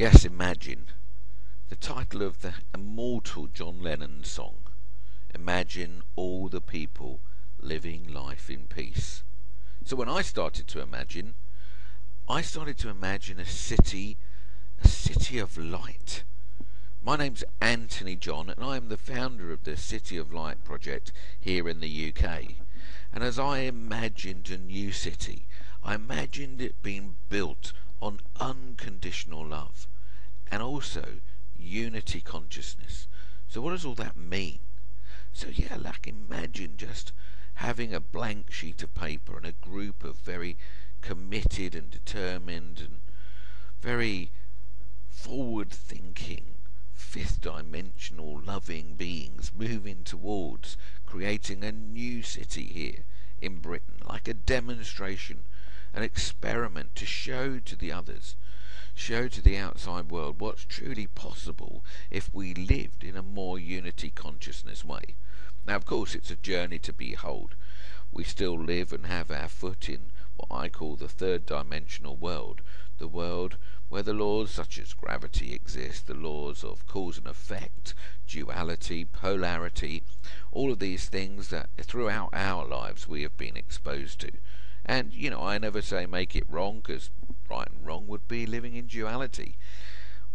Yes, imagine. The title of the immortal John Lennon song. Imagine all the people living life in peace. So when I started to imagine a city of light. My name's Anthony John, and I am the founder of the City of Light project here in the UK. And as I imagined a new city, I imagined it being built on unconditional love and also unity consciousness. So what does all that mean? So yeah, like imagine just having a blank sheet of paper and a group of very committed and determined and very forward-thinking, fifth-dimensional, loving beings moving towards creating a new city here in Britain, like a demonstration, an experiment to show to the others, show to the outside world what's truly possible if we lived in a more unity consciousness way. Now, of course, it's a journey to behold. We still live and have our foot in what I call the third dimensional world, the world where the laws such as gravity exist, the laws of cause and effect, duality, polarity, all of these things that throughout our lives we have been exposed to. And, I never say make it wrong, because right and wrong would be living in duality.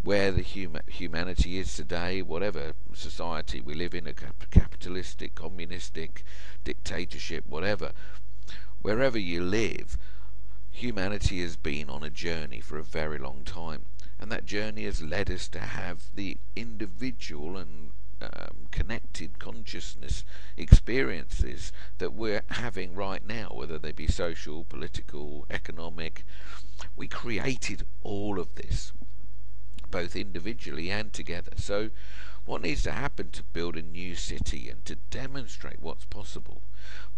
Where the humanity is today, whatever society we live in, a capitalistic, communistic, dictatorship, whatever, wherever you live, humanity has been on a journey for a very long time, and that journey has led us to have the individual and connected consciousness experiences that we're having right now, whether they be social, political, economic. We created all of this, both individually and together. So what needs to happen to build a new city and to demonstrate what's possible?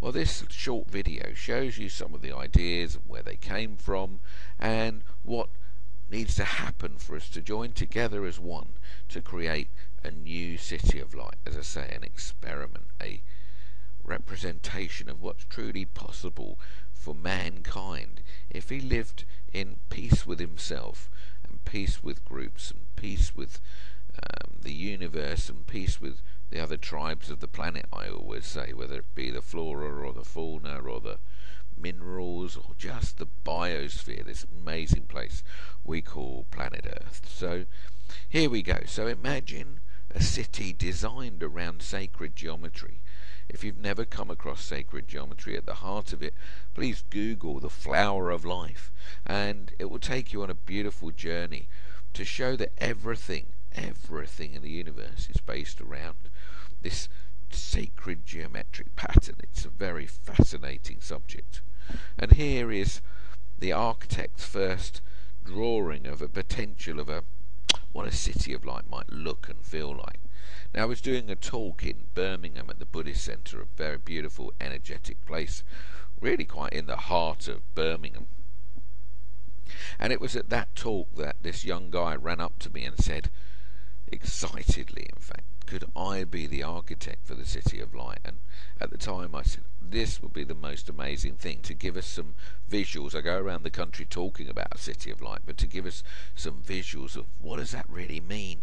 Well, this short video shows you some of the ideas and where they came from and what needs to happen for us to join together as one to create a new city of light. As I say, an experiment, a representation of what's truly possible for mankind if he lived in peace with himself and peace with groups and peace with the universe and peace with the other tribes of the planet, I always say, whether it be the flora or the fauna or the minerals or just the biosphere, this amazing place we call planet Earth. So here we go. So imagine a city designed around sacred geometry. If you've never come across sacred geometry, at the heart of it, please Google the flower of life, and it will take you on a beautiful journey to show that everything in the universe is based around this sacred geometric pattern. It's a very fascinating subject. And here is the architect's first drawing of a potential of what a city of light might look and feel like. Now, I was doing a talk in Birmingham at the Buddhist Centre, a very beautiful, energetic place, really quite in the heart of Birmingham. And it was at that talk that this young guy ran up to me and said, excitedly in fact, could I be the architect for the City of Light? And at the time I said, this would be the most amazing thing, to give us some visuals. I go around the country talking about a City of Light, but to give us some visuals of what does that really mean.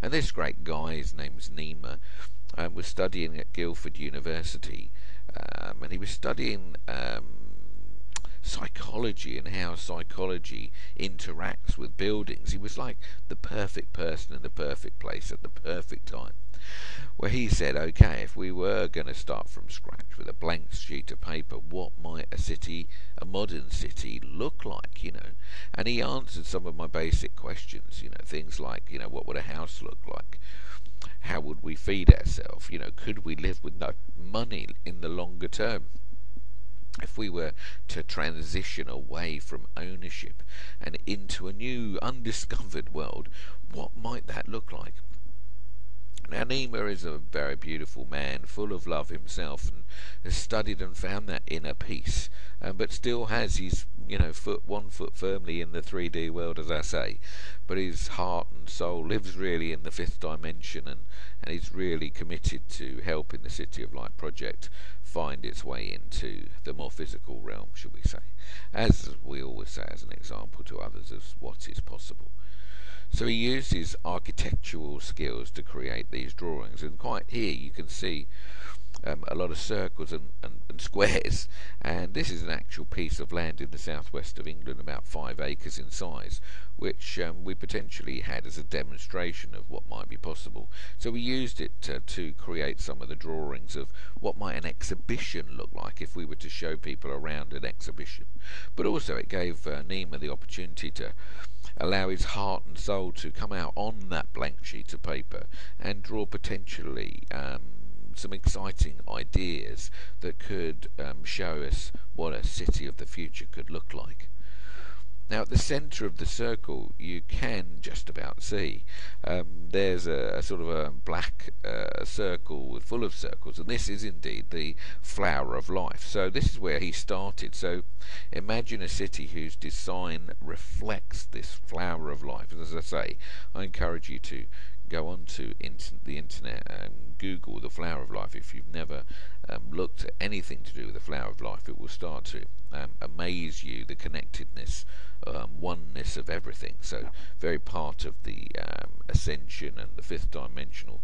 And this great guy, his name's Nima, was studying at Guildford University, and he was studying psychology and how psychology interacts with buildings. He was like the perfect person in the perfect place at the perfect time. Where he said, okay, if we were going to start from scratch with a blank sheet of paper, what might a modern city look like, And he answered some of my basic questions, things like, what would a house look like? How would we feed ourselves? Could we live with no money in the longer term? If we were to transition away from ownership and into a new undiscovered world, what might that look like? Now, Nima is a very beautiful man, full of love himself, and has studied and found that inner peace, but still has his, one foot firmly in the 3D world, as I say. But his heart and soul lives really in the fifth dimension, and he's really committed to helping the City of Light project find its way into the more physical realm, should we say, as we always say as an example to others of what is possible. So he used his architectural skills to create these drawings, and quite here you can see a lot of circles and squares, and this is an actual piece of land in the southwest of England, about 5 acres in size, which we potentially had as a demonstration of what might be possible. So we used it to create some of the drawings of what might an exhibition look like if we were to show people around an exhibition. But also it gave Nima the opportunity to allow his heart and soul to come out on that blank sheet of paper and draw potentially some exciting ideas that could show us what a city of the future could look like. Now at the centre of the circle you can just about see there's a sort of a black circle full of circles, and this is indeed the flower of life. So this is where he started. So imagine a city whose design reflects this flower of life. As I say, I encourage you to go onto the internet and Google the flower of life. If you've never looked at anything to do with the flower of life, it will start to amaze you, the connectedness, oneness of everything. So very part of the ascension and the fifth dimensional,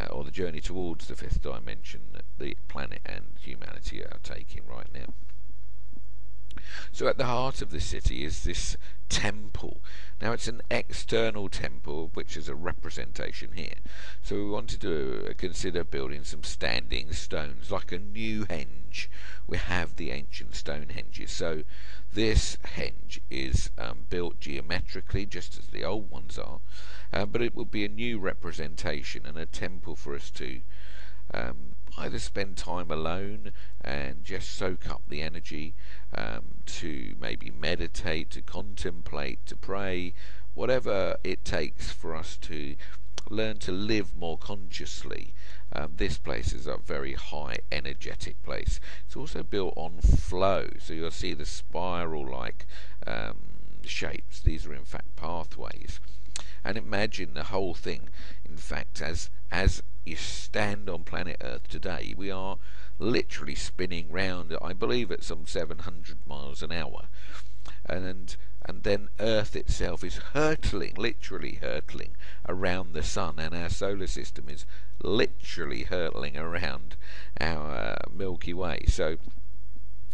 or the journey towards the fifth dimension that the planet and humanity are taking right now. So at the heart of the city is this temple. Now it's an external temple which is a representation here. So we wanted to consider building some standing stones, like a new henge. We have the ancient stone henges. So this henge is built geometrically just as the old ones are, but it will be a new representation and a temple for us to either spend time alone and just soak up the energy, to maybe meditate, to contemplate, to pray, whatever it takes for us to learn to live more consciously. This place is a very high energetic place. It's also built on flow, so you'll see the spiral-like shapes. These are in fact pathways. And imagine the whole thing, in fact, as you stand on planet Earth today, we are literally spinning round, I believe, at some 700 miles an hour. And then Earth itself is hurtling, literally hurtling around the sun, and our solar system is literally hurtling around our Milky Way. So,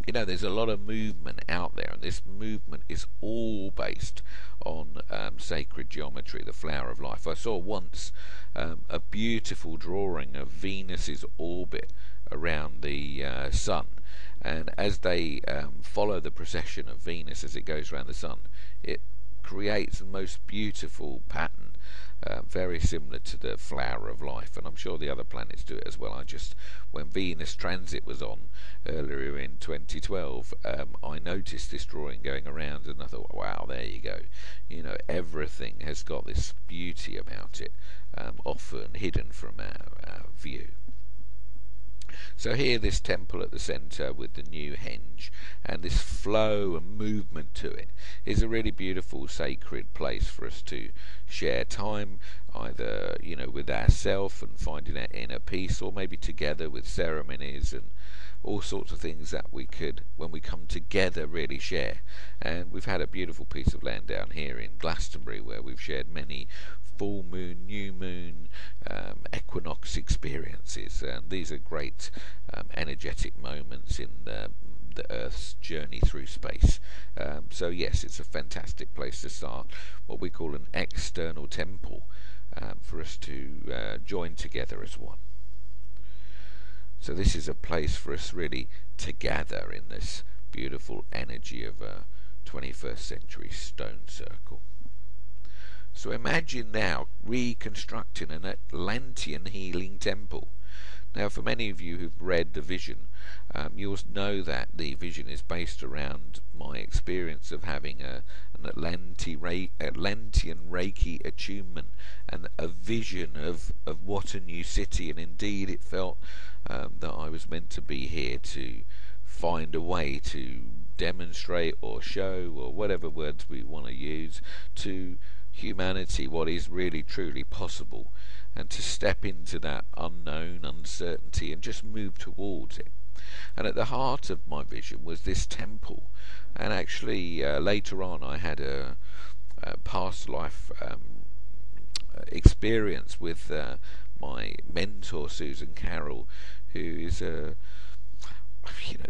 you know, there's a lot of movement out there, and this movement is all based on sacred geometry, the flower of life. I saw once a beautiful drawing of Venus's orbit around the sun, and as they follow the procession of Venus as it goes around the sun, it creates the most beautiful pattern, very similar to the flower of life, and I'm sure the other planets do it as well. When Venus transit was on earlier in 2012, I noticed this drawing going around, and I thought, wow, there you go. You know, everything has got this beauty about it, often hidden from our view. So here, this temple at the centre with the new henge and this flow and movement to it is a really beautiful sacred place for us to share time, either, you know, with ourselves and finding that inner peace, or maybe together with ceremonies and all sorts of things that we could, when we come together, really share. And we've had a beautiful piece of land down here in Glastonbury where we've shared many full moon, new moon, equinox experiences, and these are great energetic moments in the Earth's journey through space. So yes, it's a fantastic place to start what we call an external temple, for us to join together as one. So this is a place for us really to gather in this beautiful energy of a 21st century stone circle. So imagine now reconstructing an Atlantean healing temple. Now, for many of you who've read the vision, you'll know that the vision is based around my experience of having an Atlantean Reiki attunement and a vision of what a new city, and indeed it felt that I was meant to be here to find a way to demonstrate or show, or whatever words we want to use, to humanity what is really truly possible, and to step into that unknown uncertainty and just move towards it. And at the heart of my vision was this temple, and actually later on I had a past life experience with my mentor Susan Carroll, who is a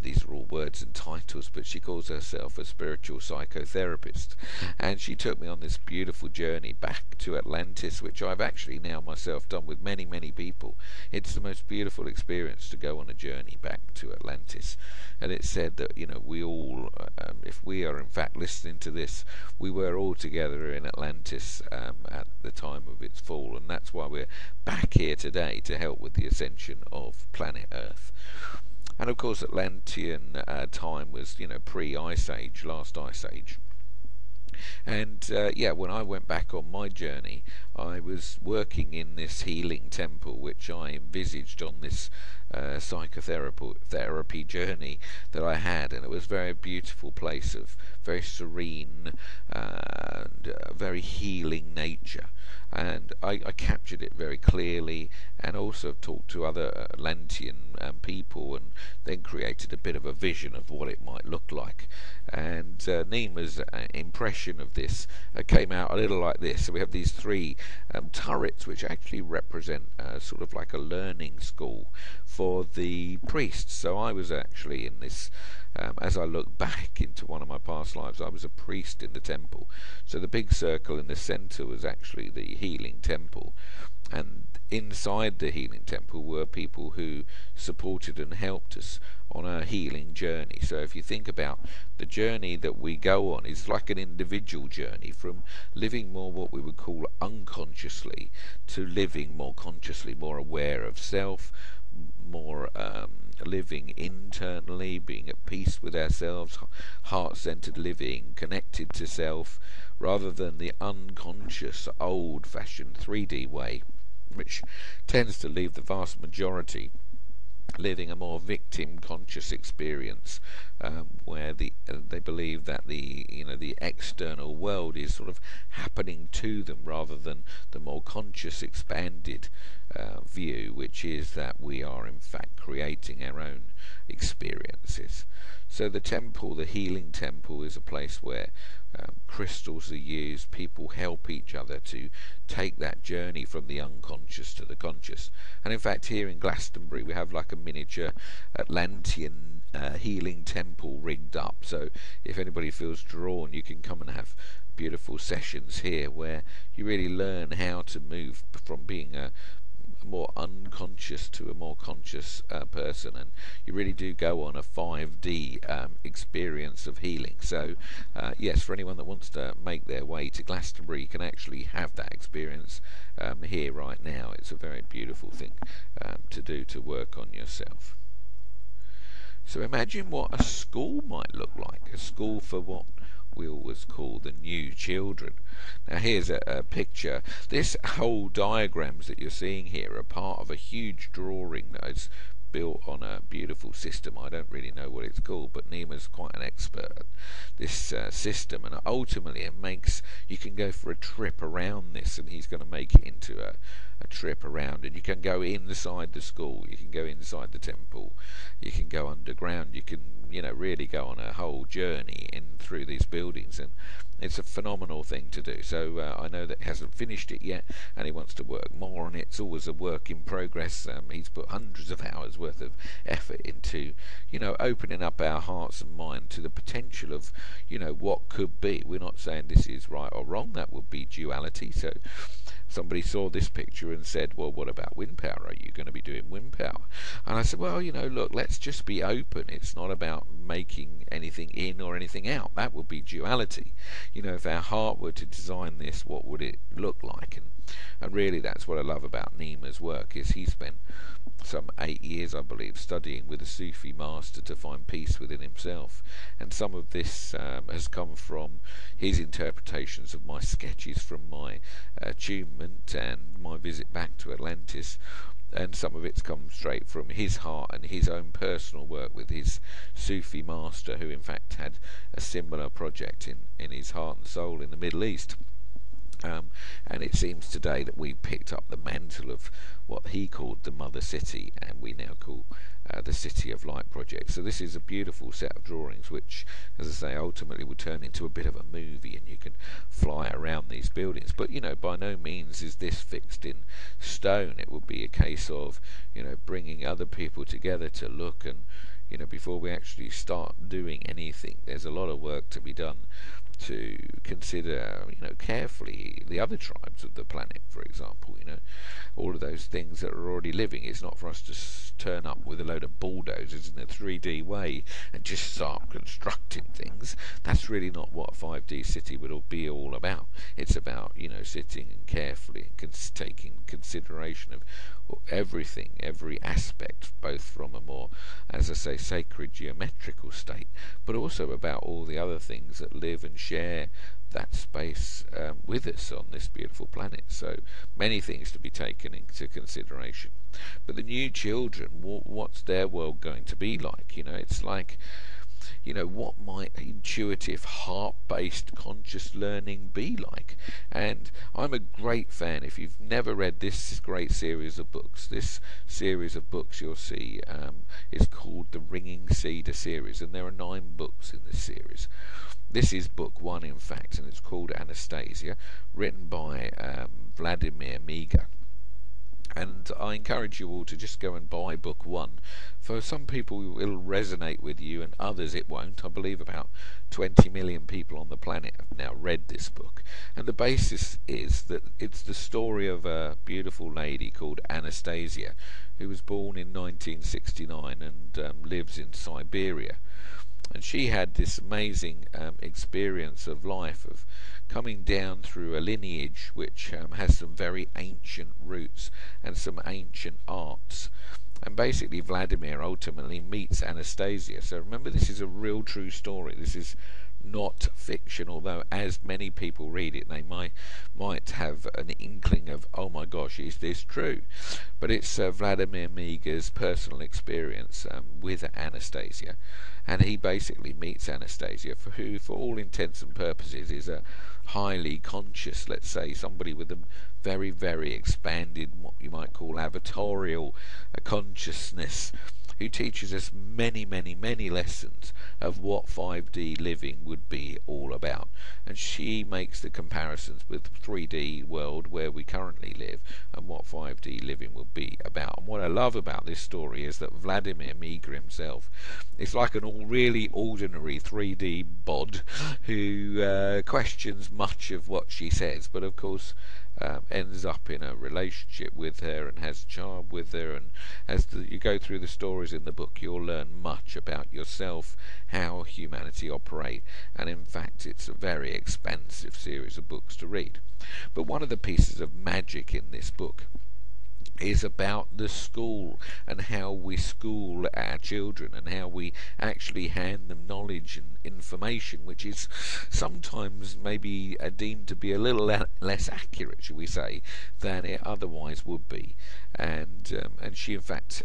these are all words and titles, but she calls herself a spiritual psychotherapist, and she took me on this beautiful journey back to Atlantis, which I've actually now myself done with many, many people. It's the most beautiful experience to go on a journey back to Atlantis, and it's said that we all, if we are in fact listening to this, we were all together in Atlantis at the time of its fall, and that's why we're back here today to help with the ascension of planet Earth. And of course, Atlantean time was, pre-Ice Age, last Ice Age. And when I went back on my journey, I was working in this healing temple, which I envisaged on this psychotherapy journey that I had, and it was a very beautiful place of very serene and very healing nature. And I captured it very clearly, and also talked to other Atlantean people, and then created a bit of a vision of what it might look like. And Nima's impression of this came out a little like this. So we have these three turrets, which actually represent sort of like a learning school for the priests. So I was actually in this, as I look back into one of my past lives, I was a priest in the temple. So the big circle in the centre was actually the healing temple, and inside the healing temple were people who supported and helped us on our healing journey. So if you think about the journey that we go on, is like an individual journey from living more what we would call unconsciously to living more consciously, more aware of self, more living internally, being at peace with ourselves, heart-centered living, connected to self, rather than the unconscious, old-fashioned 3D way, which tends to leave the vast majority living a more victim-conscious experience, where they believe that the external world is sort of happening to them, rather than the more conscious, expanded view, which is that we are in fact creating our own experiences. So the temple, the healing temple, is a place where crystals are used. People help each other to take that journey from the unconscious to the conscious. And in fact, here in Glastonbury, we have like a miniature Atlantean healing temple rigged up. So if anybody feels drawn, you can come and have beautiful sessions here, where you really learn how to move from being a more unconscious to a more conscious person, and you really do go on a 5D experience of healing. So yes, for anyone that wants to make their way to Glastonbury, you can actually have that experience here right now. It's a very beautiful thing to do, to work on yourself. So imagine what a school might look like, a school for what we always call the new children. Now here's a picture. This whole diagrams that you're seeing here are part of a huge drawing that is built on a beautiful system. I don't really know what it's called, but Nima's quite an expert at this system, and ultimately it makes, you can go for a trip around this, and he's going to make it into a trip around, and you can go inside the school, you can go inside the temple, you can go underground, you can really go on a whole journey in through these buildings, and it's a phenomenal thing to do. So I know that he hasn't finished it yet, and he wants to work more on it. It's always a work in progress. He's put hundreds of hours worth of effort into opening up our hearts and mind to the potential of what could be. We're not saying this is right or wrong, that would be duality. So somebody saw this picture and said, well, what about wind power? Are you going to be doing wind power? And I said, well, look, let's just be open. It's not about making anything in or anything out. That would be duality. If our heart were to design this, what would it look like? And really, that's what I love about Nima's work, is he spent some 8 years, I believe, studying with a Sufi master to find peace within himself. And some of this has come from his interpretations of my sketches from my attunement and my visit back to Atlantis, and some of it's come straight from his heart and his own personal work with his Sufi master, who in fact had a similar project in his heart and soul in the Middle East. And it seems today that we picked up the mantle of what he called the Mother City, and we now call the City of Light project. So this is a beautiful set of drawings which, as I say, ultimately will turn into a bit of a movie, and you can fly around these buildings. But by no means is this fixed in stone. It will be a case of bringing other people together to look, and before we actually start doing anything, there's a lot of work to be done to consider, carefully the other tribes of the planet, for example, all of those things that are already living. It's not for us to turn up with a load of bulldozers in a 3D way and just start constructing things. That's really not what a 5D city would be all about. It's about, sitting and carefully and taking consideration of everything, every aspect, both from a more, as I say, sacred geometrical state, but also about all the other things that live and share that space with us on this beautiful planet. So many things to be taken into consideration. But the new children, what's their world going to be like? It's like, what might intuitive, heart-based, conscious learning be like? And I'm a great fan. If you've never read this great series of books, you'll see is called the Ringing Cedar series, and there are 9 books in this series. This is book 1, in fact, and it's called Anastasia, written by Vladimir Miga. And I encourage you all to just go and buy book 1. For some people it'll resonate with you, and others it won't. I believe about 20 million people on the planet have now read this book. And the basis is that it's the story of a beautiful lady called Anastasia, who was born in 1969 and lives in Siberia. And she had this amazing experience of life, of coming down through a lineage which has some very ancient roots and some ancient arts. And basically Vladimir ultimately meets Anastasia. So remember, this is a real true story. This is not fiction, although as many people read it, they might have an inkling of, oh my gosh, is this true? But it's Vladimir Miga's personal experience with Anastasia. And he basically meets Anastasia, who, for all intents and purposes, is a highly conscious, let's say, somebody with a very, very expanded, what you might call avatarial consciousness, who teaches us many, many, many lessons of what 5D living would be all about. And she makes the comparisons with the 3D world where we currently live and what 5D living will be about. And what I love about this story is that Vladimir Miga himself is like an really ordinary 3D bod who questions much of what she says, but of course ends up in a relationship with her and has a child with her. And as you go through the stories in the book, you'll learn much about yourself, how humanity operate, and in fact it's a very expansive series of books to read. But one of the pieces of magic in this book is about the school and how we school our children and how we actually hand them knowledge and information, which is sometimes maybe deemed to be a little less accurate, shall we say, than it otherwise would be. And she in fact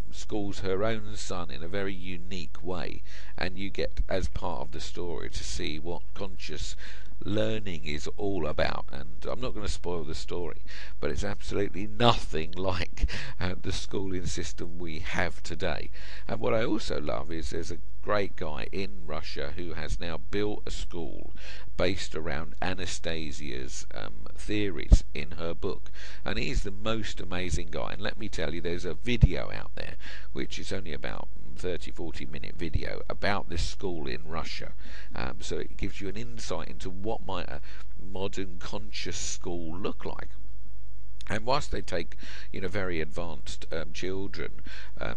schools her own son in a very unique way, and you get, as part of the story, to see what conscious learning is all about. And I'm not going to spoil the story, but it's absolutely nothing like the schooling system we have today. And what I also love is there's a great guy in Russia who has now built a school based around Anastasia's theories in her book, and he's the most amazing guy. And let me tell you, there's a video out there which is only about 30-40 minute video about this school in Russia, so it gives you an insight into what might a modern conscious school look like. And whilst they take, very advanced children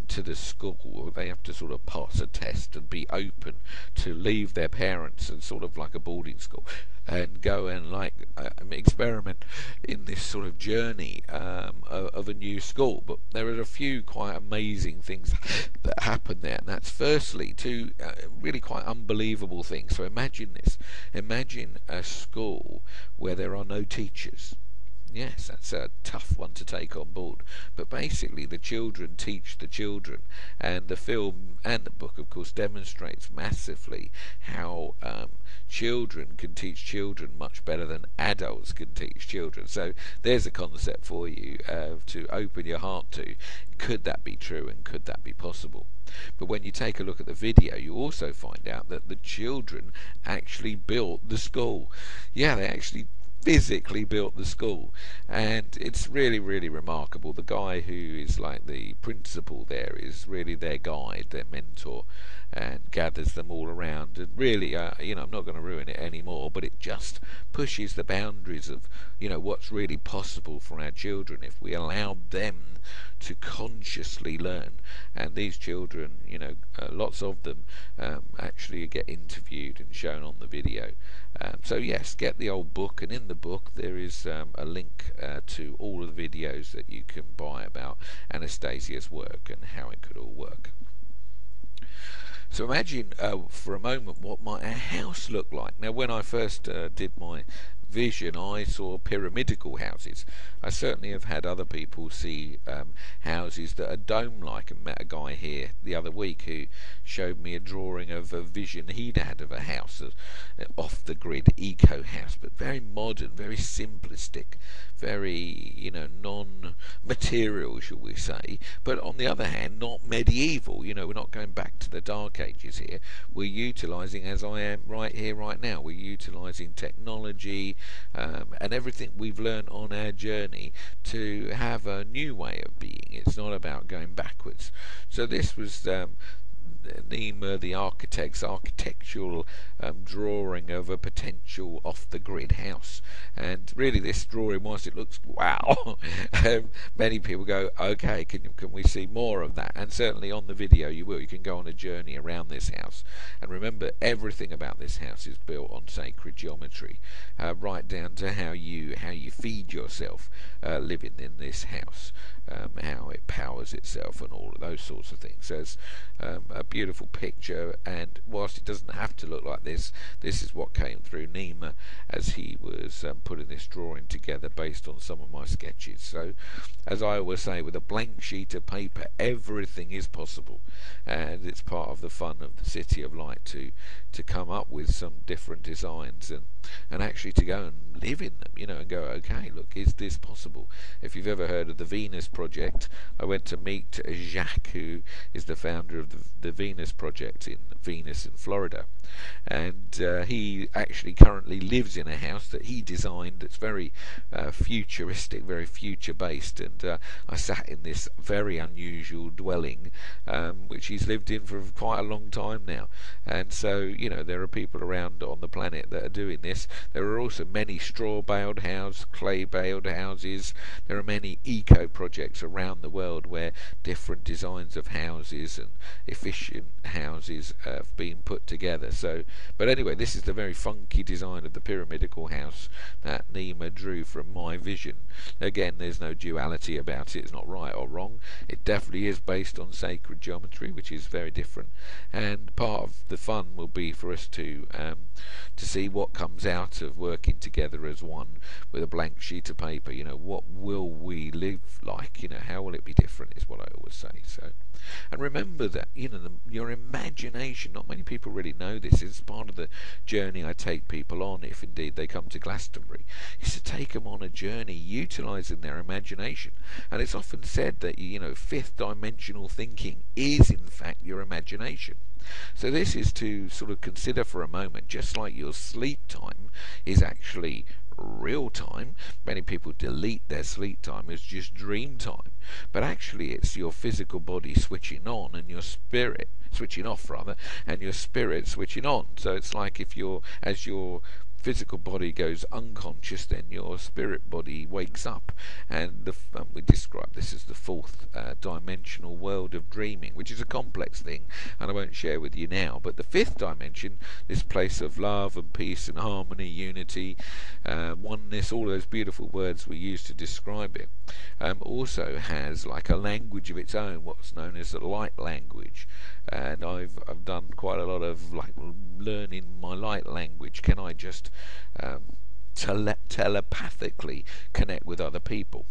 to the school, they have to sort of pass a test and be open to leave their parents and sort of like a boarding school and go and experiment in this sort of journey of a new school. But there are a few quite amazing things that happen there, and that's firstly two really quite unbelievable things. So imagine this. Imagine a school where there are no teachers. Yes, that's a tough one to take on board. But basically, the children teach the children, and the film and the book, of course, demonstrates massively how children can teach children much better than adults can teach children. So there's a concept for you to open your heart to. Could that be true, and could that be possible? But when you take a look at the video, you also find out that the children actually built the school. Yeah, they actually physically built the school, and it's really, really remarkable. The guy who is like the principal there is really their guide, their mentor, and gathers them all around. And really, I'm not going to ruin it anymore, but it just pushes the boundaries of what's really possible for our children if we allow them to consciously learn. And these children, lots of them actually get interviewed and shown on the video. So yes, get the old book, and in the book there is a link to all of the videos that you can buy about Anastasia's work and how it could all work. So imagine for a moment what might a house look like. Now, when I first did my vision, I saw pyramidal houses. I certainly have had other people see houses that are dome-like, and met a guy here the other week who showed me a drawing of a vision he'd had of a house, an off-the-grid eco house, but very modern, very simplistic, very non-material, shall we say, but on the other hand not medieval. We're not going back to the Dark Ages here. We're utilising, as I am right here right now, we're utilising technology and everything we've learned on our journey to have a new way of being. It's not about going backwards. So this was Nima, the architect's architectural drawing of a potential off-the-grid house. And really, this drawing, whilst it looks wow, many people go, okay, can we see more of that? And certainly on the video you will. You can go on a journey around this house. And remember, everything about this house is built on sacred geometry, right down to how you feed yourself living in this house, how it powers itself, and all of those sorts of things. So it's a beautiful picture, and whilst it doesn't have to look like this is what came through Nima as he was putting this drawing together based on some of my sketches. So, as I always say, with a blank sheet of paper, everything is possible, and it's part of the fun of the City of Light to come up with some different designs and actually to go and live in them, and go, okay, look, is this possible? If you've ever heard of the Venus Project, I went to meet Jacques, who is the founder of the Venus Project in Venus in Florida, and he actually currently lives in a house that he designed that's very futuristic, very future based, and I sat in this very unusual dwelling which he's lived in for quite a long time now. And so there are people around on the planet that are doing this. There are also many straw baled houses, clay baled houses. There are many eco projects around the world where different designs of houses and efficient houses have been put together. So, but anyway, this is the very funky design of the pyramidal house that Nima drew from my vision. Again, there's no duality about it. It's not right or wrong. It definitely is based on sacred geometry, which is very different. And part of the fun will be for us to see what comes out of working together as one with a blank sheet of paper. What will we live like? How will it be different? Is what I always say. So. And remember that your imagination, not many people really know this, is part of the journey I take people on, if indeed they come to Glastonbury, is to take them on a journey utilising their imagination. And it's often said that fifth dimensional thinking is in fact your imagination. So this is to sort of consider for a moment, just like your sleep time is actually real time. Many people delete their sleep time as just dream time, but actually it's your physical body switching on and your spirit switching off rather, and your spirit switching on. So it's like as your physical body goes unconscious, then your spirit body wakes up, and we describe this as the fourth dimensional world of dreaming, which is a complex thing, and I won't share with you now. But the fifth dimension, this place of love and peace and harmony, unity, oneness, all those beautiful words we use to describe it, also has like a language of its own, what's known as the light language. And I've done quite a lot of like learning my light language. Can I just telepathically connect with other people.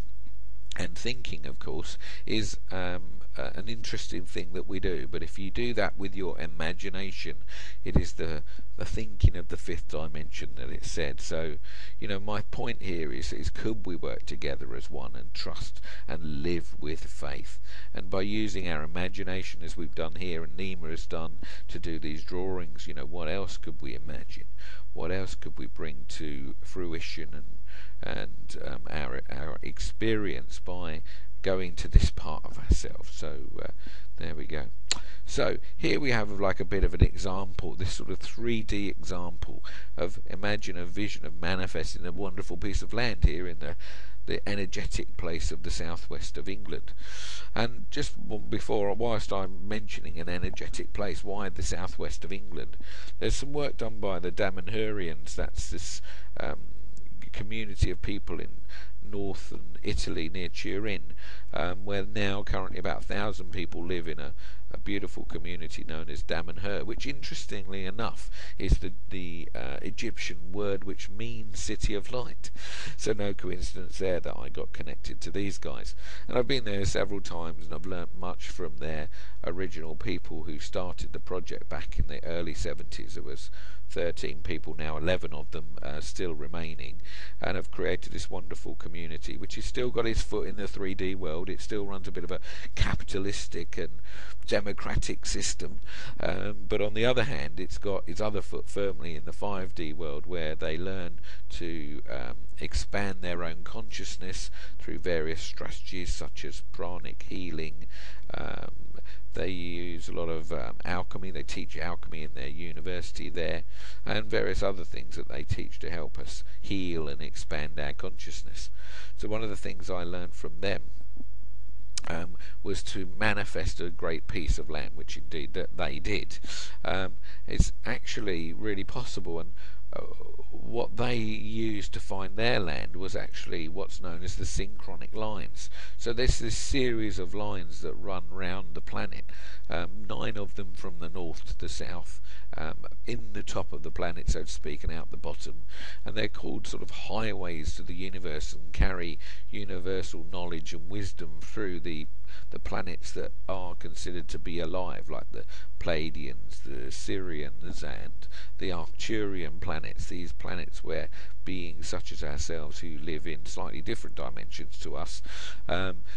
And thinking, of course, is an interesting thing that we do. But if you do that with your imagination, it is the thinking of the fifth dimension that it said. So, my point here is could we work together as one and trust and live with faith? And by using our imagination, as we've done here and Nima has done, to do these drawings, what else could we imagine? What else could we bring to fruition and our experience by going to this part of ourselves? So there we go. So here we have like a bit of an example, this sort of 3D example of, imagine a vision of manifesting a wonderful piece of land here in the energetic place of the southwest of England. And just before, whilst I'm mentioning an energetic place, why the southwest of England? There's some work done by the Damanhurians. That's this community of people in northern Italy near Turin, where now currently about 1,000 people live in a beautiful community known as Damanhur, which interestingly enough is the Egyptian word which means city of light. So no coincidence there that I got connected to these guys. And I've been there several times and I've learnt much from their original people who started the project back in the early 70s. There was 13 people, now 11 of them still remaining, and have created this wonderful community which has still got its foot in the 3D world. It still runs a bit of a capitalistic and democratic system, but on the other hand it's got its other foot firmly in the 5D world, where they learn to expand their own consciousness through various strategies such as pranic healing. They use a lot of alchemy. They teach alchemy in their university there, and various other things that they teach to help us heal and expand our consciousness. So one of the things I learned from them was to manifest a great piece of land, which indeed that they did. It's actually really possible, and what they used to find their land was actually what's known as the synchronic lines. So there's this series of lines that run round the planet, 9 of them from the north to the south, in the top of the planet, so to speak, and out the bottom, and they're called sort of highways to the universe and carry universal knowledge and wisdom through the planets that are considered to be alive, like the Pleiadians, the Sirians, and the Arcturian planets, these planets where beings such as ourselves who live in slightly different dimensions to us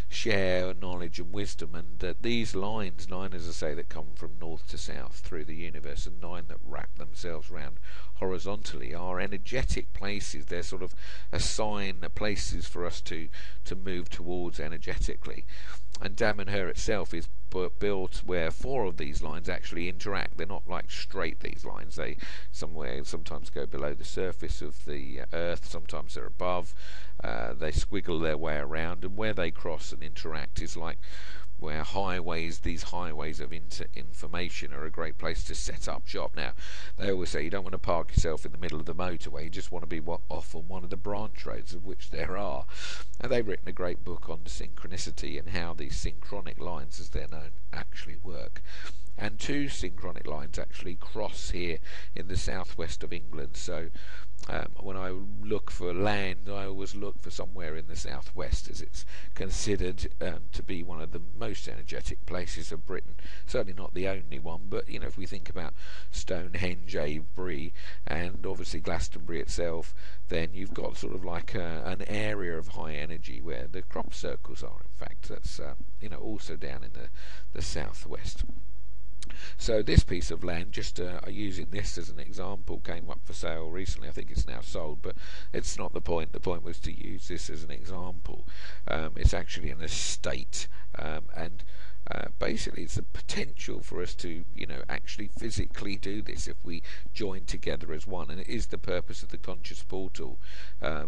share knowledge and wisdom. And these lines, 9 as I say, that come from north to south through the universe, and 9 that wrap themselves around horizontally, are energetic places. They're sort of assigned places for us to move towards energetically. And Damanhur itself is built where 4 of these lines actually interact. They're not like straight, these lines. They sometimes go below the surface of the earth, sometimes they're above. They squiggle their way around, and where they cross and interact is like where these highways of information are a great place to set up shop. Now, they always say you don't want to park yourself in the middle of the motorway, you just want to be off on one of the branch roads, of which there are. And they've written a great book on the synchronicity and how these synchronic lines, as they're known, actually work. And 2 synchronic lines actually cross here in the southwest of England. So when I look for land, I always look for somewhere in the southwest, as it's considered to be one of the most energetic places of Britain. Certainly not the only one, but if we think about Stonehenge, Avebury, and obviously Glastonbury itself, then you've got sort of like an area of high energy where the crop circles are. In fact, that's also down in the southwest. So this piece of land, just using this as an example, came up for sale recently. I think it's now sold, but it's not the point. The point was to use this as an example. It's actually an estate, and basically it's the potential for us to actually physically do this if we join together as one. And it is the purpose of the Conscious Portal.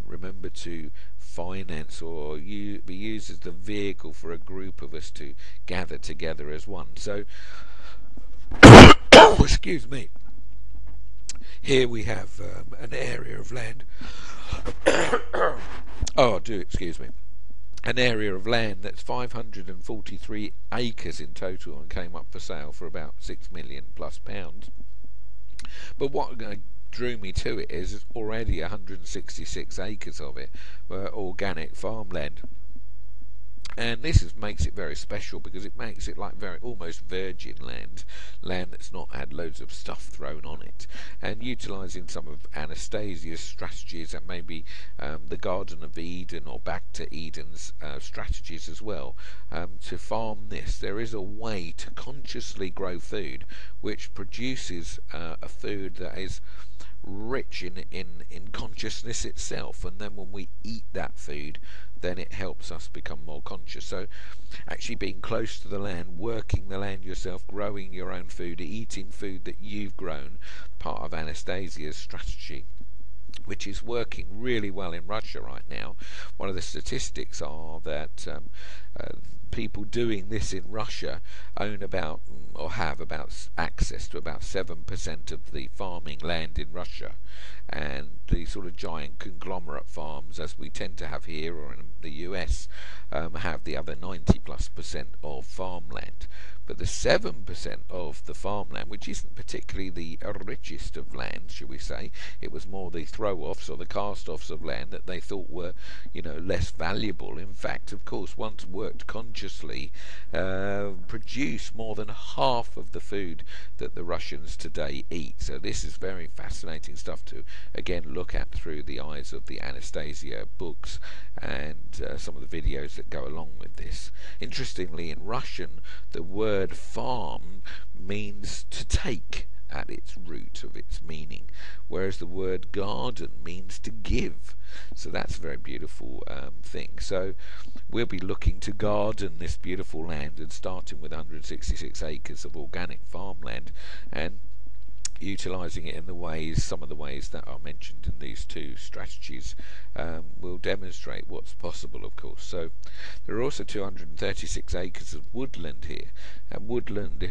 Remember to finance or be used as the vehicle for a group of us to gather together as one. So excuse me. Here we have an area of land. Excuse me. An area of land that's 543 acres in total, and came up for sale for about £6 million plus. But what drew me to it is already 166 acres of it were organic farmland. And makes it very special because it makes it like very almost virgin land that's not had loads of stuff thrown on it. And utilising some of Anastasia's strategies, and maybe the Garden of Eden or Back to Eden's strategies as well, to farm this. There is a way to consciously grow food which produces a food that is rich in consciousness itself, and then when we eat that food, then it helps us become more conscious. So actually being close to the land, working the land yourself, growing your own food, eating food that you've grown, part of Anastasia's strategy, which is working really well in Russia right now. One of the statistics are that people doing this in Russia own about, or have about, access to about 7% of the farming land in Russia, and the sort of giant conglomerate farms, as we tend to have here or in the US, have the other 90+% of farmland. But the 7% of the farmland, which isn't particularly the richest of land, should we say, it was more the throw-offs or the cast-offs of land that they thought were, less valuable. In fact, of course, once worked consciously, produce more than half of the food that the Russians today eat. So this is very fascinating stuff to, again, look at through the eyes of the Anastasia books and some of the videos that go along with this. Interestingly, in Russian, the word farm means to take at its root of its meaning, whereas the word garden means to give. So that's a very beautiful thing. So we'll be looking to garden this beautiful land, and starting with 166 acres of organic farmland, and utilising it in some of the ways that are mentioned in these two strategies will demonstrate what's possible, of course. So there are also 236 acres of woodland here, and woodland,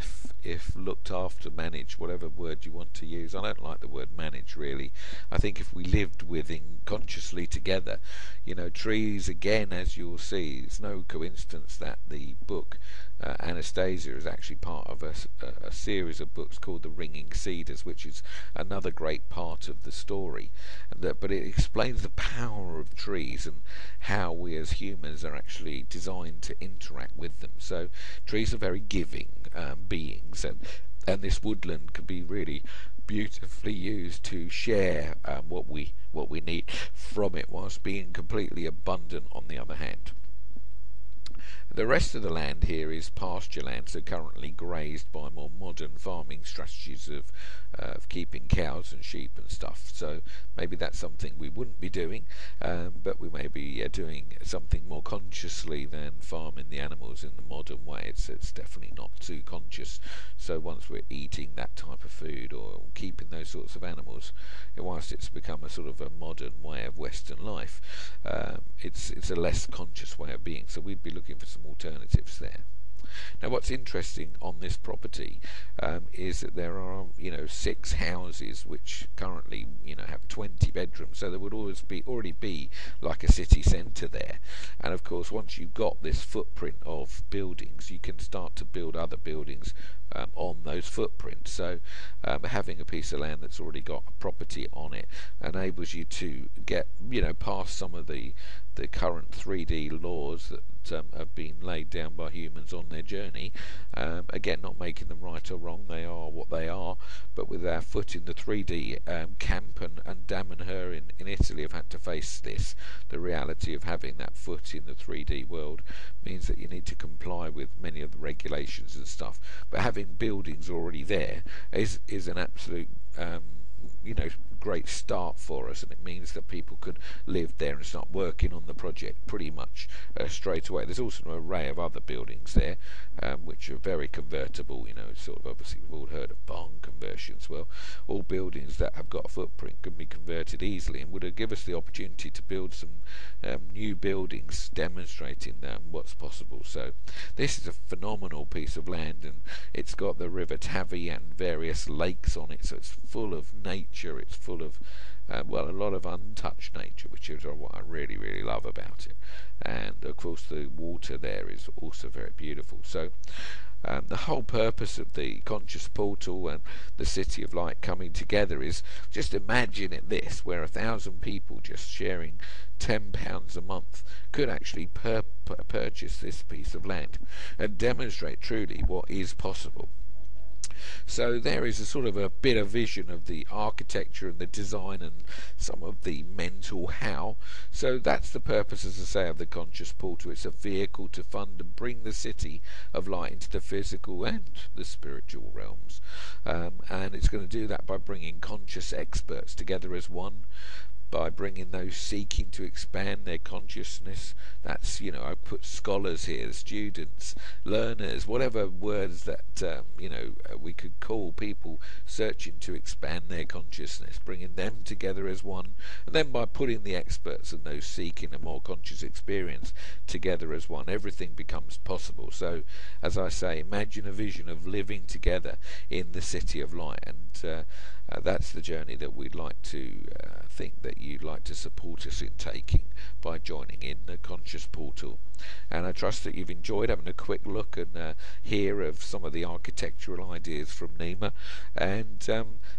if looked after, managed, whatever word you want to use. I don't like the word manage, really. I think if we lived within consciously together, trees, again, as you'll see, it's no coincidence that the book Anastasia is actually part of a series of books called The Ringing Cedars, which is another great part of the story. But it explains the power of trees and how we as humans are actually designed to interact with them. So trees are very giving beings, and this woodland can be really beautifully used to share what we need from it, whilst being completely abundant on the other hand. The rest of the land here is pasture land, so currently grazed by more modern farming strategies of keeping cows and sheep and stuff. So maybe that's something we wouldn't be doing, but we may be doing something more consciously than farming the animals in the modern way. It's definitely not too conscious. So once we're eating that type of food or keeping those sorts of animals, whilst it's become a sort of a modern way of Western life, it's a less conscious way of being. So we'd be looking for some alternatives there. Now, what's interesting on this property is that there are, 6 houses which currently, have 20 bedrooms. So there would already be like a city centre there. And of course, once you've got this footprint of buildings, you can start to build other buildings on those footprints. So having a piece of land that's already got a property on it enables you to get, past some of the current 3D laws that have been laid down by humans on their journey. Again, not making them right or wrong, they are what they are, but with our foot in the 3D, Camp and Damanhur in Italy have had to face this. The reality of having that foot in the 3D world means that you need to comply with many of the regulations and stuff, but having buildings already there is an absolute great start for us, and it means that people could live there and start working on the project pretty much straight away. There's also an array of other buildings there which are very convertible, sort of, obviously we've all heard of barn conversions. Well, all buildings that have got a footprint can be converted easily, and would give us the opportunity to build some new buildings demonstrating what's possible. So this is a phenomenal piece of land, and it's got the River Tavi and various lakes on it, so it's full of nature, it's full of well, a lot of untouched nature, which is what I really, really love about it. And of course, the water there is also very beautiful. So, the whole purpose of the conscious portal and the city of light coming together is, just imagine it this, where 1,000 people just sharing £10 a month could actually purchase this piece of land and demonstrate truly what is possible. So there is a sort of a bit of vision of the architecture and the design and some of the mental how. So that's the purpose, as I say, of the conscious portal. It's a vehicle to fund and bring the city of light into the physical and the spiritual realms. And it's going to do that by bringing conscious experts together as one, by bringing those seeking to expand their consciousness. That's, I put scholars here, students, learners, whatever words that we could call people searching to expand their consciousness, bringing them together as one, and then by putting the experts and those seeking a more conscious experience together as one, everything becomes possible. So, as I say, imagine a vision of living together in the city of light, and that's the journey that we'd like to think that you'd like to support us in taking by joining in the conscious portal. And I trust that you've enjoyed having a quick look and hear of some of the architectural ideas from Nima, and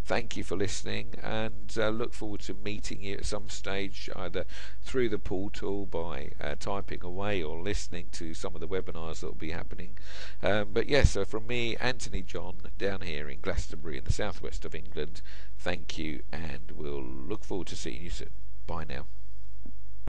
thank you for listening, and look forward to meeting you at some stage, either through the portal by typing away or listening to some of the webinars that will be happening. But yes, so from me, Anthony John, down here in Glastonbury in the southwest of England, thank you, and we'll look forward to seeing you soon. Bye now.